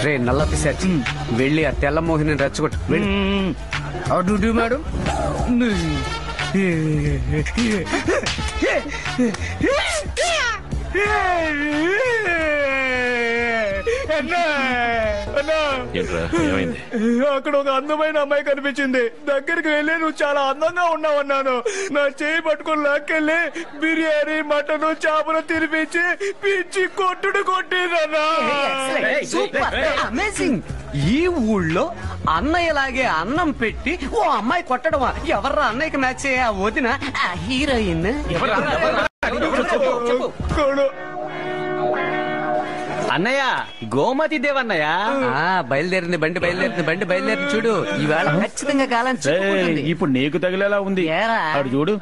రే నల్ల పిశాచి, వెళ్ళి ఆ తెల్ల మోహిని రెచ్చగొట్టు. Duty madam. అక్కడ ఒక అందమైన అమ్మాయి కనిపించింది. దగ్గరికి వెళ్ళి నువ్వు చాలా అందంగా ఉన్నావు అన్నాను. నా చేయి పట్టుకుని లాక్కెళ్ళి బిర్యానీ, మటన్, చేపలు తినిపించి పిచ్చి కొట్టుడు కొట్టిందన్నా. అమేజింగ్. ఈ ఊళ్ళో అన్నయ్యలాగే అన్నం పెట్టి ఓ అమ్మాయి కొట్టడమా? ఎవర్రా అన్నయ్యకి మ్యాచ్ ఆ వదిన హీరోయిన్? అన్నయ్య, గోమతి దేవన్నయ్య. బయలుదేరింది బండి, బయలుదేరింది చూడు. ఈవేళ ఖచ్చితంగా కాలం. ఇప్పుడు నీకు తగిలేలా ఉంది అడు చూడు.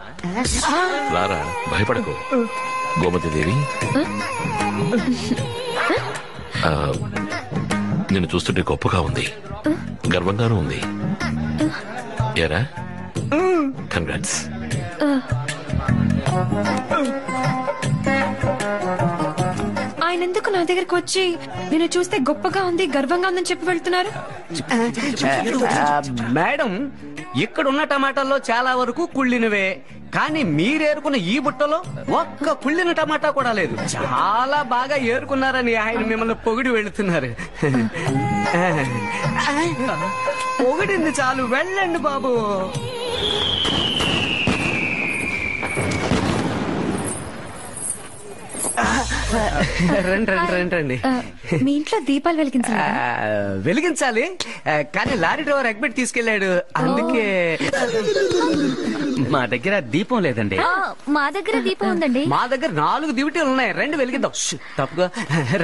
రారా, భయపడకు గోమతి దేవి. నిన్ను చూస్తుంటే గొప్పగా ఉంది, గర్వంగానూ ఉంది. ఏరా, కంగ్రాట్స్. ఆయన ఎందుకు నా దగ్గరకు వచ్చి నేను చూస్తే గొప్పగా ఉంది, గర్వంగా ఉందని చెప్పి వెళ్తున్నారు? మేడం, ఇక్కడున్న టమాటాల్లో చాలా వరకు కుళ్ళినవే, కానీ మీరేరుకున్న ఈ బుట్టలో ఒక్క కుళ్ళిన టమాటా కూడా లేదు. చాలా బాగా ఏరుకున్నారని ఆయన మిమ్మల్ని పొగిడి వెళుతున్నారు. పొగిడింది చాలు, వెళ్ళండి బాబు. రండి. మీ ఇంట్లో దీపాలు వెలిగించాలి, కానీ లారీ డ్రైవర్ ఎగ్బెట్ తీసుకెళ్లాడు, అందుకే. మా దగ్గర దీపం లేదండి. మా దగ్గర దీపం ఉందండి. మా దగ్గర 4 దివిటీలు ఉన్నాయి, రండి వెలిగిద్దాం. తప్పుగా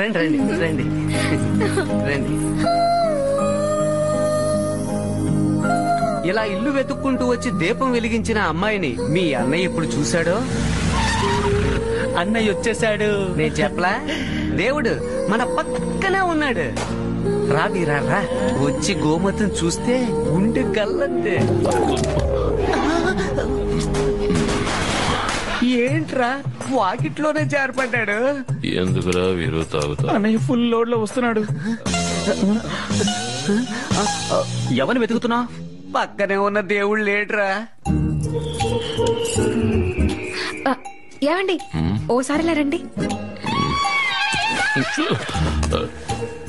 రండి. ఇలా ఇల్లు వెతుక్కుంటూ వచ్చి దీపం వెలిగించిన అమ్మాయిని మీ అన్నయ్య ఇప్పుడు చూశాడో? అన్నయ్య వచ్చేసాడు. నేను చెప్పలా, దేవుడు మన పక్కనే ఉన్నాడు. రా వచ్చి గోమతిని చూస్తే గుండె గల్లంతే. ఏంట్రా వాకిట్లోనే జారిపడ్డాడు? ఎందుకురా వీరు తాగుతా? అన్నయ్య ఫుల్ లోడ్ లో వస్తున్నాడు. ఎవరిని వెతుకుతున్నా? పక్కనే ఉన్న దేవుడు లేట్రా. ఏమండి, ఓసారిలా రండి.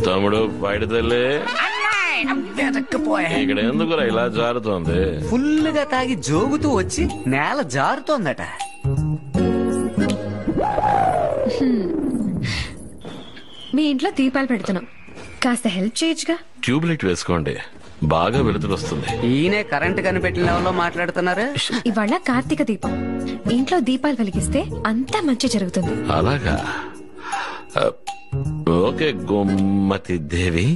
తమ్ముడు బయటదల్లే, ఇక్కడ ఎందుకురా ఇలా జారుతోంది? ఫుల్గా తాగి జోగుతూ వచ్చి నేల జారుతోందట. మీ ఇంట్లో దీపాలు పెడుతున్నాం, కాస్త హెల్ప్ చేయొచ్చుగా. ట్యూబ్ లైట్ వేసుకోండి, బాగా వెలుతురు వస్తుంది. ఈయనే కరెంట్ కనిపెట్టిన లెవెల్లో మాట్లాడుతున్నారు. ఇవాళ కార్తీక దీపం, ఇంట్లో దీపాలు వెలిగిస్తే అంతా మంచి జరుగుతుంది. అలాగా? ఓకే గోమతి దేవి,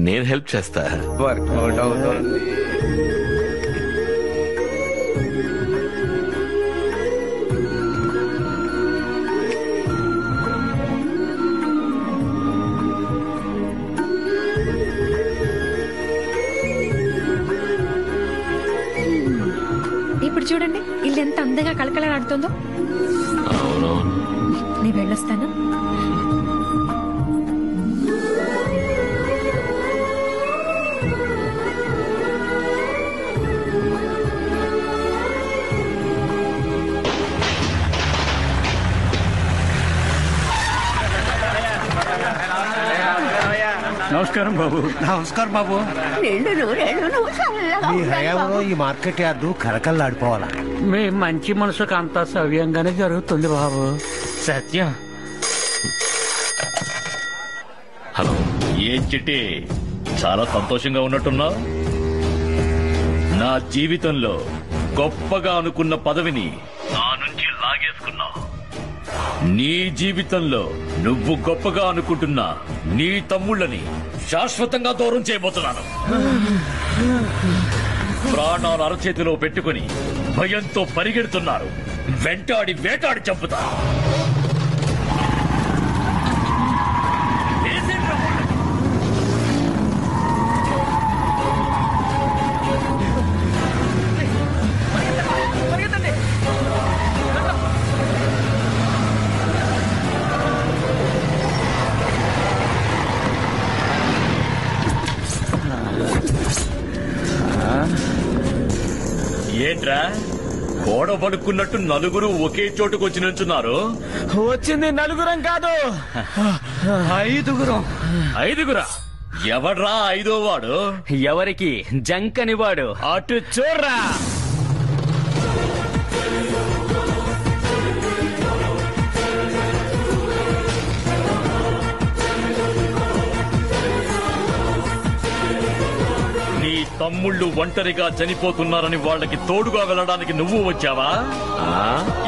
నేను హెల్ప్ చేస్తా. వర్కౌట్ అవుతుంది. ఇప్పుడు చూడండి ఇల్లు ఎంత అందంగా కళకళలాడుతుందో. అవునవును. నేను వెళ్ళొస్తాను. నమస్కారం బాబు. నమస్కారం బాబు. మీ హయాంలో ఈ మార్కెట్ యార్డు కలకల్లాడిపోవాలా? మీ మంచి మనసుకు అంతా సవ్యంగానే జరుగుతుంది బాబు. సత్యం. హలో. ఏం చిట్టి, చాలా సంతోషంగా ఉన్నట్టున్నావు. నా జీవితంలో గొప్పగా అనుకున్న పదవిని నా నుంచి లాగేసుకున్నావు. నీ జీవితంలో నువ్వు గొప్పగా అనుకుంటున్నా నీ తమ్ముళ్ళని శాశ్వతంగా దూరం చేయబోతున్నాను. ప్రాణాలు అరచేతిలో పెట్టుకుని భయంతో పరిగెడుతున్నారు. వెంటాడి వేటాడి చంపుతా. ఏంట్రా గోడ పడుకున్నట్టు నలుగురు ఒకే చోటుకు వచ్చి నుంచున్నారు? వచ్చింది నలుగురం కాదు, 5గురం. 5గురా? ఎవడ్రా 5వ వాడు? ఎవరికి జంకని వాడు? అటు చూర్రా. నీ తమ్ముళ్ళు ఒంటరిగా చనిపోతున్నారని వాళ్ళకి తోడుగా వెళ్ళడానికి నువ్వు వచ్చావా?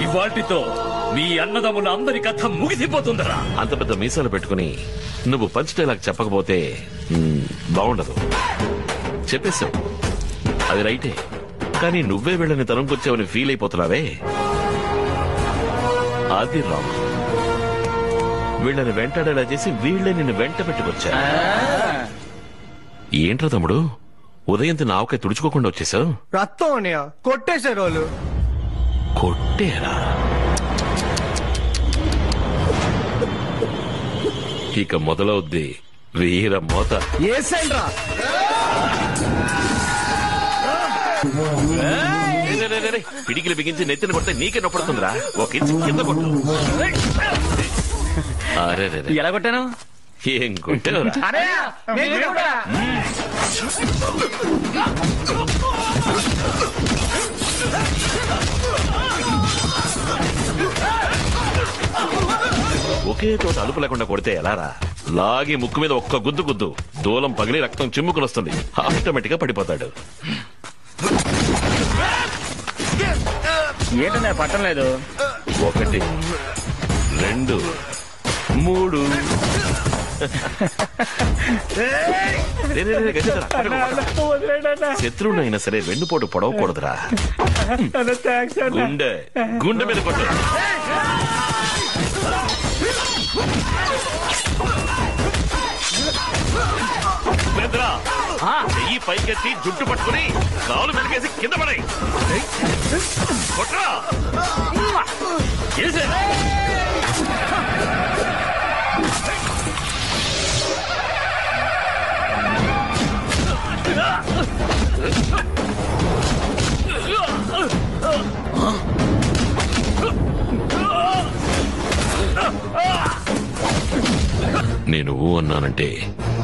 ఇవాటితో మీ అన్నదమ్ముల అందరి కథ ముగిసిపోతుందరా. అంత పెద్ద మీసాలు పెట్టుకుని నువ్వు పంచ్ డైలాగ్ చెప్పకపోతే బాగుండదు. చెప్పేశావు, అది రైటే. కానీ నువ్వే వీళ్ళని తరంకొచ్చావని ఫీల్ అయిపోతున్నావే, అది రాంగ్. వీళ్ళని వెంటాడేలా చేసి వీళ్ళే నిన్ను వెంట పెట్టుకొచ్చా. ఏంట్రా తమ్ముడు, ఉదయం నావకాయ తుడుచుకోకుండా వచ్చేసావు? రక్తం అన్నయ్య, కొట్టేశారు వాళ్ళు. కొట్టేరా? ఇక మొదలవుద్ది వీర మోత. ఏసైండ్రా. పిడికిలు బిగించి నెత్తిన కొడితే నీకే నొప్పడుతుందిరా. ఒక ఇంచు కింద కొట్టు. అరే ఎలా కొట్టాను? ఏం కొట్టావురా? ఒకే చోట అలుపు లేకుండా కొడితే ఎలారా? లాగి ముక్కు మీద ఒక్క గుద్దు గుద్దు, దూలం పగిలి రక్తం చిమ్ముకుని వస్తుంది. ఆటోమేటిక్ గా పడిపోతాడు. ఏంటన్నా పట్టం లేదు? 1 2 3 శత్రువునైనా సరే వెన్నుపోటు పొడవకూడదురా. గుండె గుండె మీద కొట్టు. చెయ్యి పైకెత్తి జుట్టు పట్టుకుని కాలు మెలికేసి కింద పడే కొట్రా. నేను ఊ అన్నానంటే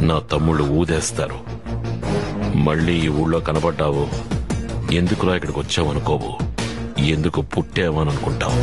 నా తమ్ముళ్ళు ఊదేస్తారు. మళ్ళీ ఈ ఊళ్ళో కనబడ్డావు, ఎందుకులా ఇక్కడికి వచ్చావు అనుకోవు, ఎందుకు పుట్టావని అనుకుంటావు.